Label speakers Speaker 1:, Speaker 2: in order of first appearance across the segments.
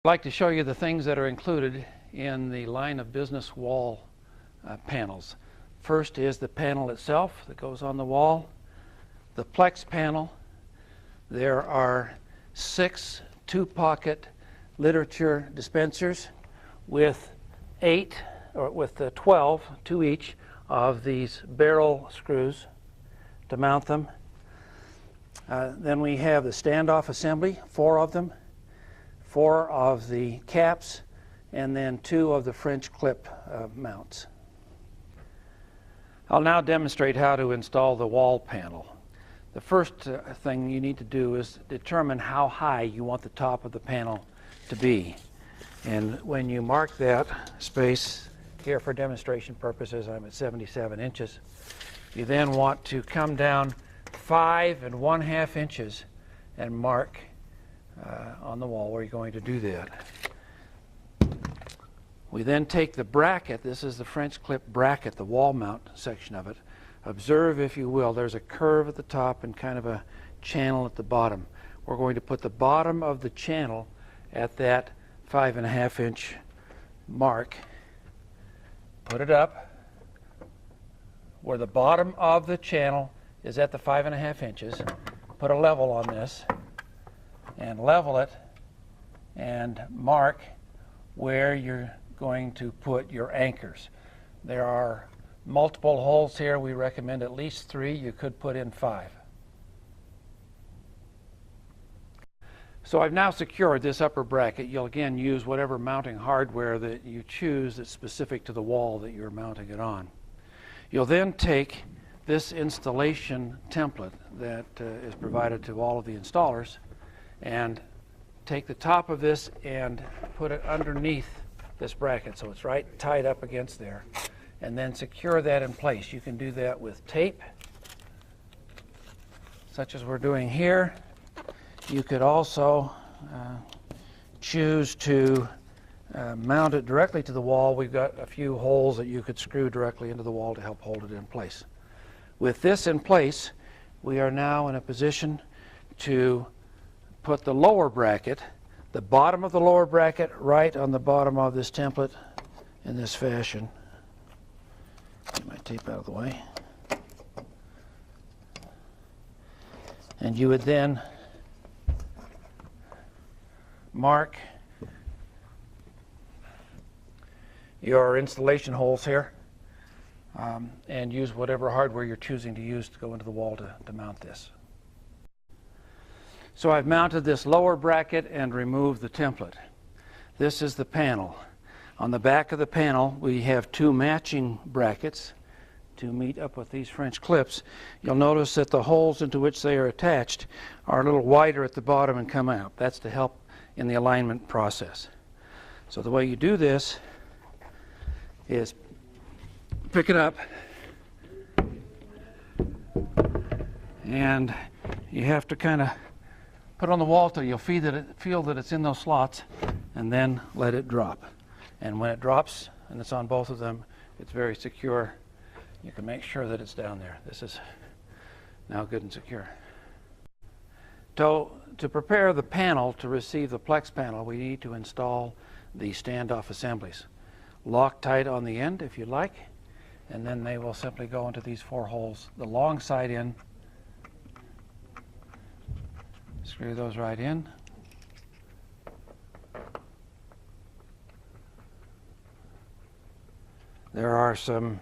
Speaker 1: I'd like to show you the things that are included in the line of business wall panels. First is the panel itself that goes on the wall, the Plex panel. There are 6 two-pocket literature dispensers with 12, 2 each, of these barrel screws to mount them. Then we have the standoff assembly, 4 of them, 4 of the caps, and then 2 of the French clip mounts. I'll now demonstrate how to install the wall panel. The first thing you need to do is determine how high you want the top of the panel to be. And when you mark that space, here for demonstration purposes I'm at 77 inches, you then want to come down 5 1/2 inches and mark on the wall where you're going to do that. We then take the bracket. This is the French clip bracket, the wall mount section of it. Observe, if you will, there's a curve at the top and kind of a channel at the bottom. We're going to put the bottom of the channel at that 5 1/2 inch mark. Put it up where the bottom of the channel is at the 5 1/2 inches. Put a level on this and level it and mark where you're going to put your anchors. There are multiple holes here. We recommend at least 3. You could put in 5. So I've now secured this upper bracket. You'll again use whatever mounting hardware that you choose that's specific to the wall that you're mounting it on. You'll then take this installation template that is provided to all of the installers and take the top of this and put it underneath this bracket so it's right tied up against there, and then secure that in place. You can do that with tape, such as we're doing here. You could also choose to mount it directly to the wall. We've got a few holes that you could screw directly into the wall to help hold it in place. With this in place, we are now in a position to put the lower bracket, the bottom of the lower bracket, right on the bottom of this template in this fashion. Get my tape out of the way. And you would then mark your installation holes here and use whatever hardware you're choosing to use to go into the wall to mount this. So I've mounted this lower bracket and removed the template. This is the panel. On the back of the panel we have 2 matching brackets to meet up with these French clips. You'll notice that the holes into which they are attached are a little wider at the bottom and come out. That's to help in the alignment process. So the way you do this is pick it up, and you have to kind of put it on the wall till you'll feel that it's in those slots, and then let it drop. And when it drops and it's on both of them, it's very secure. You can make sure that it's down there. This is now good and secure. So to prepare the panel to receive the Plex panel, we need to install the standoff assemblies. Lock tight on the end if you like, and then they will simply go into these 4 holes. The long side in, screw those right in. There are some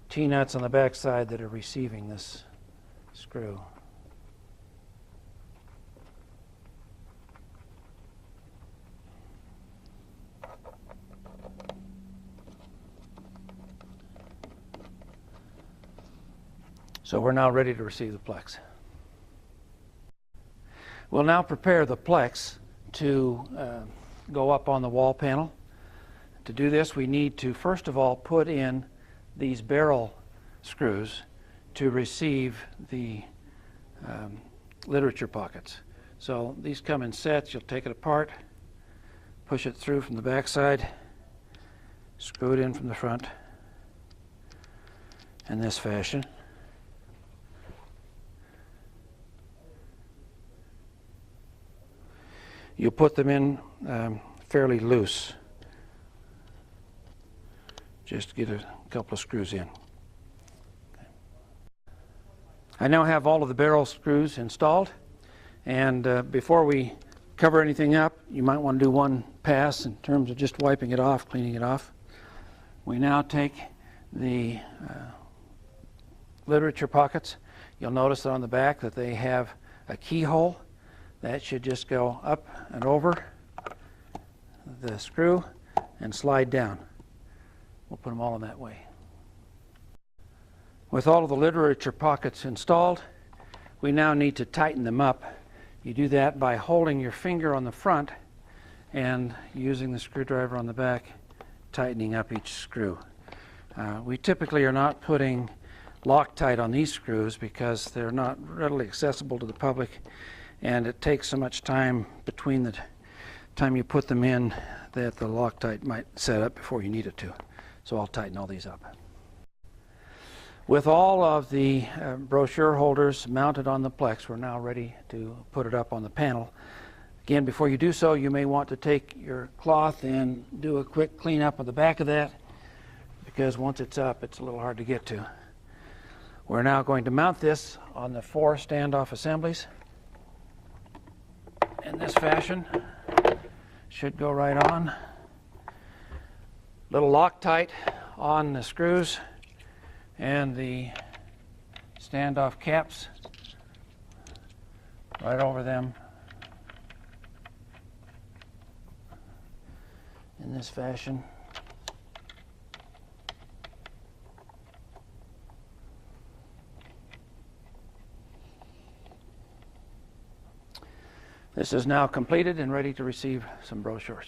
Speaker 1: T-nuts on the back side that are receiving this screw. So we're now ready to receive the Plex. We'll now prepare the Plex to go up on the wall panel. To do this, we need to first of all put in these barrel screws to receive the literature pockets. So these come in sets. You'll take it apart, push it through from the back side, screw it in from the front in this fashion. You put them in fairly loose. Just get a couple of screws in. I now have all of the barrel screws installed, and before we cover anything up, you might want to do one pass in terms of just wiping it off, cleaning it off. We now take the literature pockets. You'll notice on the back that they have a keyhole. That should just go up and over the screw and slide down. We'll put them all in that way. With all of the literature pockets installed, we now need to tighten them up. You do that by holding your finger on the front and using the screwdriver on the back, tightening up each screw. We typically are not putting Loctite on these screws because they're not readily accessible to the public, and it takes so much time between the time you put them in that the Loctite might set up before you need it to. So I'll tighten all these up. With all of the brochure holders mounted on the plex, we're now ready to put it up on the panel. Again, before you do so, you may want to take your cloth and do a quick clean up of the back of that, because once it's up, it's a little hard to get to. We're now going to mount this on the 4 standoff assemblies in this fashion. Should go right on. Little Loctite on the screws and the standoff caps right over them in this fashion. This is now completed and ready to receive some brochures.